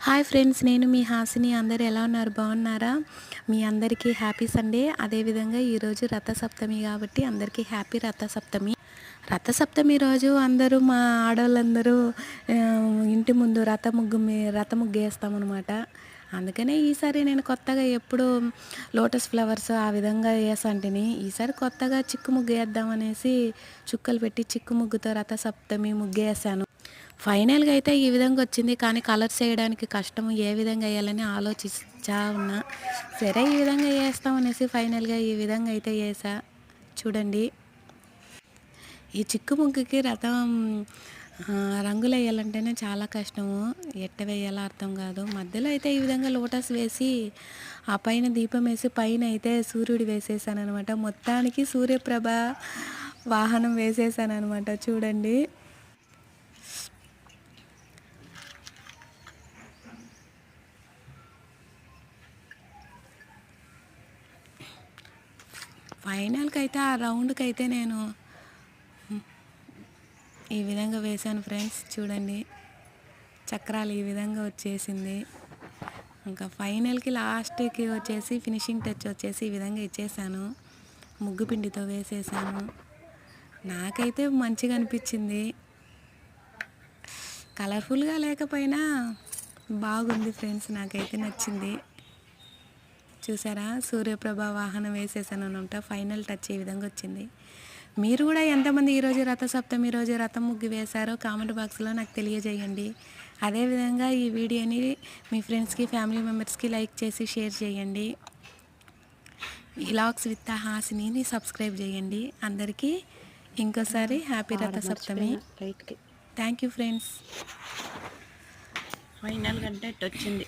Hi friends, నేను మీ హాసిని. అందరూ ఎలా ఉన్నారు? బాగున్నారా? మీ అందరికీ హ్యాపీ సండే. అదేవిధంగా ఈరోజు రథసప్తమి కాబట్టి అందరికీ హ్యాపీ రథసప్తమి. రథసప్తమి రోజు అందరూ మా ఆడవాళ్ళందరూ ఇంటి ముందు రథ ముగ్గు వేస్తామన్నమాట. అందుకనే ఈసారి నేను కొత్తగా ఎప్పుడు లోటస్ ఫ్లవర్స్ ఆ విధంగా వేసంటిని. ఈసారి కొత్తగా చిక్కు ముగ్గు వేద్దామనేసి చుక్కలు పెట్టి చిక్కు ముగ్గుతో రథసప్తమి ముగ్గు వేసాను. ఫైనల్గా అయితే ఈ విధంగా వచ్చింది. కానీ కలర్స్ వేయడానికి కష్టము. ఏ విధంగా వేయాలని ఆలోచిస్తా ఉన్నా. సరే ఈ విధంగా వేస్తామనేసి ఫైనల్గా ఈ విధంగా అయితే వేసా. చూడండి, ఈ చిక్కు ముగ్గుకి రథం రంగులు వేయాలంటేనే చాలా కష్టము. ఎట్ట వేయాలో అర్థం కాదు. మధ్యలో అయితే ఈ విధంగా లోటస్ వేసి ఆ పైన దీపం వేసి పైన అయితే సూర్యుడు వేసేసాను అనమాట. మొత్తానికి సూర్యప్రభ వాహనం వేసేసాను అనమాట. చూడండి, ఫైనల్కి అయితే ఆ రౌండ్కి అయితే నేను ఈ విధంగా వేశాను ఫ్రెండ్స్. చూడండి, చక్రాలు ఈ విధంగా వచ్చేసింది. ఇంకా ఫైనల్కి లాస్ట్కి వచ్చేసి ఫినిషింగ్ టచ్ వచ్చేసి ఈ విధంగా ఇచ్చేసాను. ముగ్గు పిండితో వేసేసాను. నాకైతే మంచిగా అనిపించింది. కలర్ఫుల్గా లేకపోయినా బాగుంది ఫ్రెండ్స్, నాకైతే నచ్చింది. చూసారా, సూర్యప్రభ వాహనం వేసేసాను అనమాట. ఫైనల్ టచ్ ఈ విధంగా వచ్చింది. మీరు కూడా ఎంతమంది ఈరోజు రథసప్తమి రోజు రథం ముగ్గు వేశారో కామెంట్ బాక్స్లో నాకు తెలియజేయండి. అదేవిధంగా ఈ వీడియోని మీ ఫ్రెండ్స్కి, ఫ్యామిలీ మెంబర్స్కి లైక్ చేసి షేర్ చేయండి. వ్లాగ్స్ విత్ హాసినిని సబ్స్క్రైబ్ చేయండి. అందరికీ ఇంకోసారి happy Rathasaptami. Thank you friends. Final కంటే వచ్చింది.